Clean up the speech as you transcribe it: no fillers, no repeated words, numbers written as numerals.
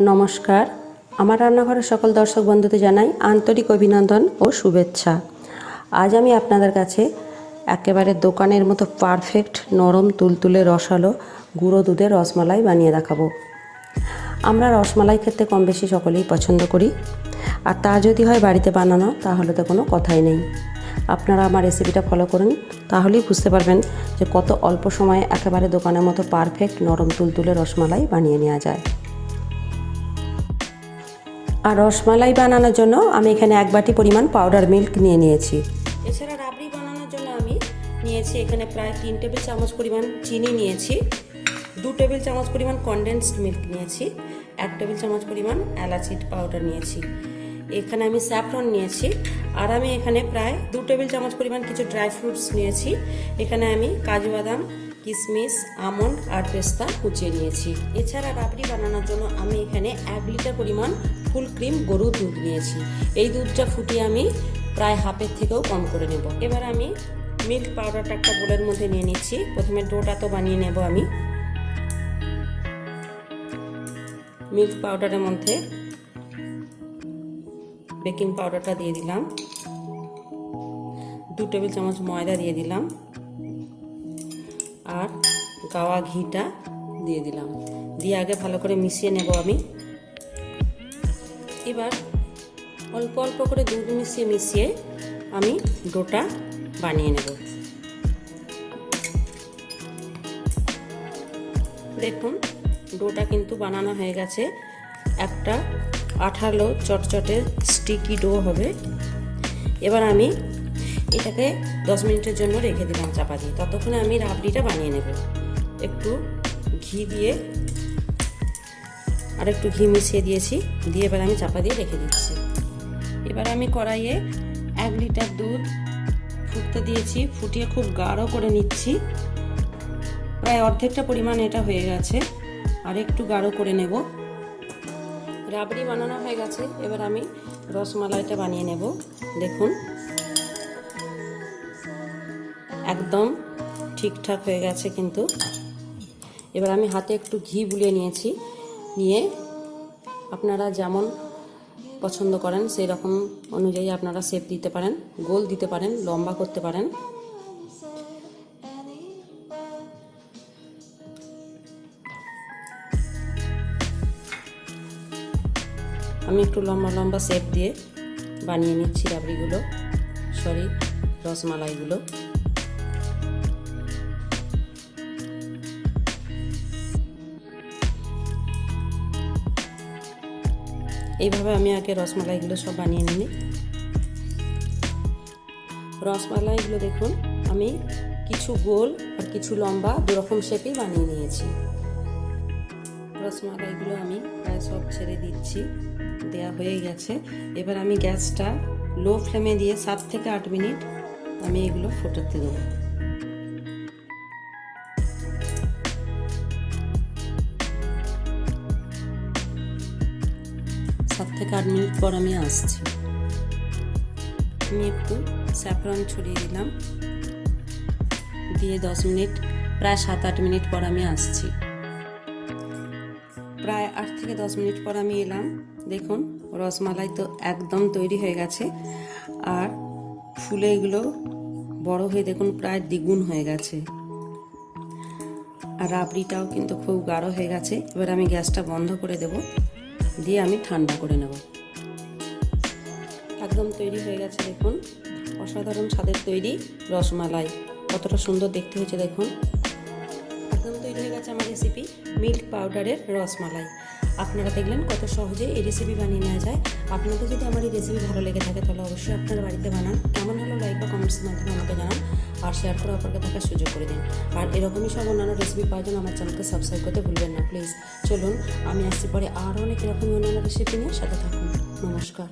নমস্কার, আমার রান্নাঘরের সকল দর্শক বন্ধুদের জানাই আন্তরিক অভিনন্দন ও শুভেচ্ছা। আজ আমি আপনাদের কাছে একেবারে দোকানের মতো পারফেক্ট নরম তুলতুলে রসালো গুঁড়ো দুধের রসমালাই বানিয়ে দেখাবো। আমরা রসমালাই খেতে কম বেশি সকলেই পছন্দ করি, আর তা যদি হয় বাড়িতে বানানো তাহলে তো কোনো কথাই নেই। আপনারা আমার রেসিপিটা ফলো করুন, তাহলেই বুঝতে পারবেন যে কত অল্প সময়ে একেবারে দোকানের মতো পারফেক্ট নরম তুলতুলে রসমালাই বানিয়ে নেওয়া যায়। আর রসমালাই বানানোর জন্য আমি এখানে 1 বাটি পরিমাণ পাউডার মিল্ক নিয়ে নিয়েছি। এছাড়া রাবড়ি বানানোর জন্য আমি নিয়েছি এখানে প্রায় 3 টেবিল চামচ পরিমাণ চিনি নিয়েছি, 2 টেবিল চামচ পরিমাণ কনডেন্সড মিল্ক নিয়েছি, 1 টেবিল চামচ পরিমাণ এলাচি পাউডার নিয়েছি, এখানে আমি স্যাফরন নিয়েছি, আর আমি এখানে প্রায় 2 টেবিল চামচ পরিমাণ কিছু ড্রাই ফ্রুটস নিয়েছি। এখানে আমি কাজু বাদাম, কিশমিশ, আমন্ড আর পেস্তা কুচিয়ে নিয়েছি। এছাড়া রাবড়ি বানানোর জন্য আমি এখানে 1 লিটার পরিমাণ ফুল ক্রিম গরুর দুধ নিয়েছি। এই দুধটা ফুটিয়ে আমি প্রায় হাফের থেকেও কম করে নেব। এবার আমি মিল্ক পাউডারটা একটা বোলের মধ্যে নিয়ে নিচ্ছি। প্রথমে ডোটা তো বানিয়ে নেব। আমি মিল্ক পাউডারের মধ্যে বেকিং পাউডারটা দিয়ে দিলাম, 2 টেবিল চামচ ময়দা দিয়ে দিলাম, আর গাওয়া ঘিটা দিয়ে দিলাম। দিয়ে আগে ভালো করে মিশিয়ে নেব আমি। এবার অল্প অল্প করে দুধ মিশিয়ে আমি ডোটা বানিয়ে নেব। দেখুন ডোটা কিন্তু বানানো হয়ে গেছে। একটা আঠালো চটচটে স্টিকি ডো হবে। এবার আমি এটাকে 10 মিনিটের জন্য রেখে দিলাম চাপা দিয়ে। ততক্ষণে আমি রাবড়িটা বানিয়ে নেব। একটু ঘি দিয়ে আর একটু ঘি মিশিয়ে দিয়েছি, দিয়ে এবার আমি চাপা দিয়ে রেখে দিচ্ছি। এবার আমি কড়াইয়ে 1 লিটার দুধ ফুটতে দিয়েছি, ফুটিয়ে খুব গাঢ় করে নিচ্ছি। প্রায় অর্ধেকটা পরিমাণ এটা হয়ে গেছে, আর একটু গাঢ় করে নেব। রাবড়ি বানানো হয়ে গেছে। এবার আমি রসমালাইটা বানিয়ে নেব। দেখুন একদম ঠিকঠাক হয়ে গেছে কিন্তু। এবার আমি হাতে একটু ঘি বুলিয়ে নিয়েছি, নিয়ে আপনারা যেমন পছন্দ করেন সেই রকম অনুযায়ী আপনারা শেপ দিতে পারেন, গোল দিতে পারেন, লম্বা করতে পারেন। আমি একটু লম্বা লম্বা শেপ দিয়ে বানিয়ে নিচ্ছি রসমালাইগুলো। এইভাবে আমি আগে রসমালাইগুলো সব বানিয়ে নিই। রসমালাইগুলো দেখুন আমি কিছু গোল আর কিছু লম্বা দুরকম শেপেই বানিয়ে নিয়েছি। রসমালাইগুলো আমি প্রায় সব ছেড়ে দিচ্ছি, দেয়া হয়ে গেছে। এবার আমি গ্যাসটা লো ফ্লেমে দিয়ে 7 থেকে 8 মিনিট আমি এগুলো ফোটাতে দেবো। 7 থেকে 8 মিনিট পর আমি আসছি। আমি একটু স্যাফরন ছড়িয়ে দিলাম, দিয়ে 10 মিনিট প্রায় 7-8 মিনিট পর আমি আসছি। প্রায় 8 থেকে 10 মিনিট পর আমি এলাম। দেখুন রসমালাই তো একদম তৈরি হয়ে গেছে, আর ফুলে এগুলো বড় হয়ে দেখুন প্রায় দ্বিগুণ হয়ে গেছে, আর রাবড়িটাও কিন্তু খুব গাঢ় হয়ে গেছে। এবার আমি গ্যাসটা বন্ধ করে দেব, দিয়ে আমি ঠান্ডা করে নেব। একদম তৈরি হয়ে গেছে। দেখুন অসাধারণ স্বাদের তৈরি রসমালাই, কতটা সুন্দর দেখতে হয়েছে দেখুন। একদম তৈরি হয়ে গেছে আমার রেসিপি মিল্ক পাউডারের রসমালাই। আপনারা দেখলেন কত সহজে এই রেসিপি বানিয়ে নেওয়া যায়। আপনাদের যদি আমার এই রেসিপি ভালো লেগে থাকে তাহলে অবশ্যই আপনারা বাড়িতে বানান। কেমন হলো লাইক বা কমেন্টসের মাধ্যমে আমাকে জানান, আর শেয়ার করে অপরকে থাকার সুযোগ করে দিন। আর এরকমই সব অন্যান্য রেসিপি পাওয়ার জন্য আমার চ্যানেলকে সাবস্ক্রাইব করতে ভুলবেন না প্লিজ। চলুন আমি আসছি পরে আরও অনেক এরকমই অন্যান্য রেসিপি নিয়ে সাথে থাকুন। নমস্কার।